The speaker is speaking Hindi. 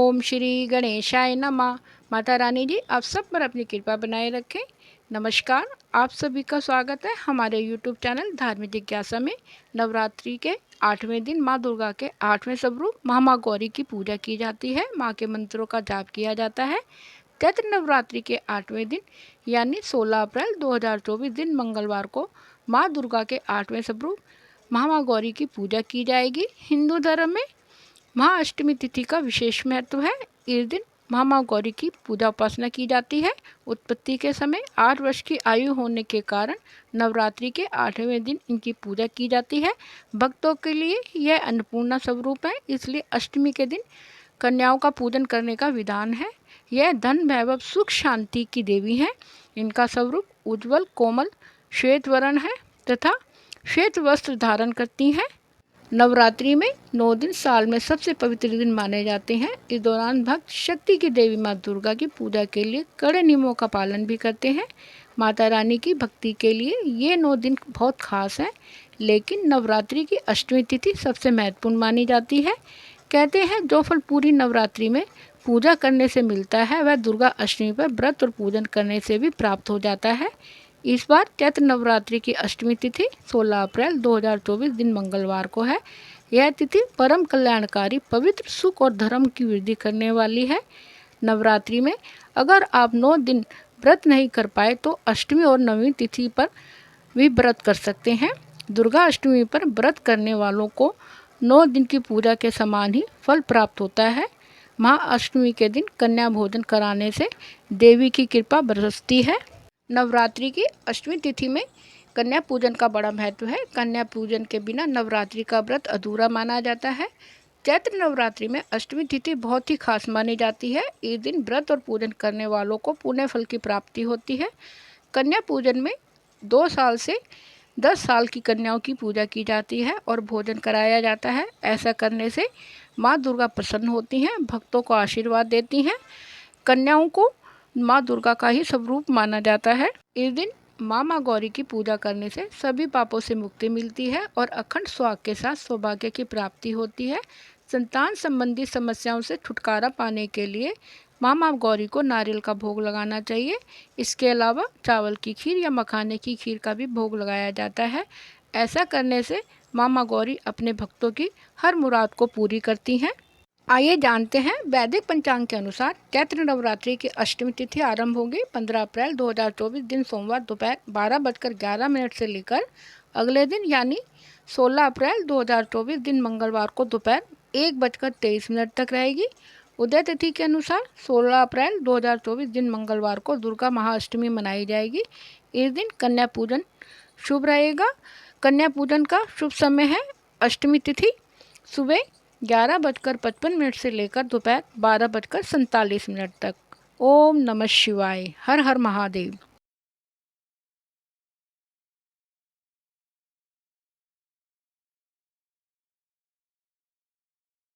ओम श्री गणेशाय नमः। माता रानी जी आप सब पर अपनी कृपा बनाए रखें। नमस्कार, आप सभी का स्वागत है हमारे YouTube चैनल धार्मिक जिज्ञासा में। नवरात्रि के 8वें दिन माँ दुर्गा के 8वें स्वरूप महामाँ गौरी की पूजा की जाती है। माँ के मंत्रों का जाप किया जाता है। चैत्र नवरात्रि के 8वें दिन यानी 16 अप्रैल 2024 दिन मंगलवार को माँ दुर्गा के 8वें स्वरूप महामाँ गौरी की पूजा की जाएगी। हिंदू धर्म में महाअष्टमी तिथि का विशेष महत्व है। इस दिन महामाँ गौरी की पूजा उपासना की जाती है। उत्पत्ति के समय 8 वर्ष की आयु होने के कारण नवरात्रि के 8वें दिन इनकी पूजा की जाती है। भक्तों के लिए यह अन्नपूर्णा स्वरूप है, इसलिए अष्टमी के दिन कन्याओं का पूजन करने का विधान है। यह धन वैभव सुख शांति की देवी हैं। इनका स्वरूप उज्ज्वल कोमल श्वेत वर्ण है तथा श्वेत वस्त्र धारण करती हैं। नवरात्रि में 9 दिन साल में सबसे पवित्र दिन माने जाते हैं। इस दौरान भक्त शक्ति की देवी माँ दुर्गा की पूजा के लिए कड़े नियमों का पालन भी करते हैं। माता रानी की भक्ति के लिए ये 9 दिन बहुत खास हैं, लेकिन नवरात्रि की अष्टमी तिथि सबसे महत्वपूर्ण मानी जाती है। कहते हैं जो फल पूरी नवरात्रि में पूजा करने से मिलता है वह दुर्गा अष्टमी पर व्रत और पूजन करने से भी प्राप्त हो जाता है। इस बार चैत्र नवरात्रि की अष्टमी तिथि 16 अप्रैल 2024 दिन मंगलवार को है। यह तिथि परम कल्याणकारी पवित्र सुख और धर्म की वृद्धि करने वाली है। नवरात्रि में अगर आप 9 दिन व्रत नहीं कर पाए तो अष्टमी और नवमी तिथि पर भी व्रत कर सकते हैं। दुर्गा अष्टमी पर व्रत करने वालों को 9 दिन की पूजा के समान ही फल प्राप्त होता है। महाअष्टमी के दिन कन्या भोजन कराने से देवी की कृपा बरसती है। नवरात्रि की अष्टमी तिथि में कन्या पूजन का बड़ा महत्व है। कन्या पूजन के बिना नवरात्रि का व्रत अधूरा माना जाता है। चैत्र नवरात्रि में अष्टमी तिथि बहुत ही खास मानी जाती है। इस दिन व्रत और पूजन करने वालों को पुण्य फल की प्राप्ति होती है। कन्या पूजन में 2 साल से 10 साल की कन्याओं की पूजा की जाती है और भोजन कराया जाता है। ऐसा करने से माँ दुर्गा प्रसन्न होती हैं, भक्तों को आशीर्वाद देती हैं। कन्याओं को माँ दुर्गा का ही स्वरूप माना जाता है। इस दिन माँ गौरी की पूजा करने से सभी पापों से मुक्ति मिलती है और अखंड सुहाग के साथ सौभाग्य की प्राप्ति होती है। संतान संबंधी समस्याओं से छुटकारा पाने के लिए माँ गौरी को नारियल का भोग लगाना चाहिए। इसके अलावा चावल की खीर या मखाने की खीर का भी भोग लगाया जाता है। ऐसा करने से माँ गौरी अपने भक्तों की हर मुराद को पूरी करती हैं। आइए जानते हैं वैदिक पंचांग के अनुसार चैत्र नवरात्रि की अष्टमी तिथि आरंभ होगी 15 अप्रैल 2024 दिन सोमवार दोपहर 12:11 से लेकर अगले दिन यानी 16 अप्रैल 2024 दिन मंगलवार को दोपहर 1:23 तक रहेगी। उदय तिथि के अनुसार 16 अप्रैल 2024 दिन मंगलवार को दुर्गा महाअष्टमी मनाई जाएगी। इस दिन कन्या पूजन शुभ रहेगा। कन्या पूजन का शुभ समय है अष्टमी तिथि सुबह 11:55 से लेकर दोपहर 12:47 तक। ओम नमः शिवाय। हर हर महादेव।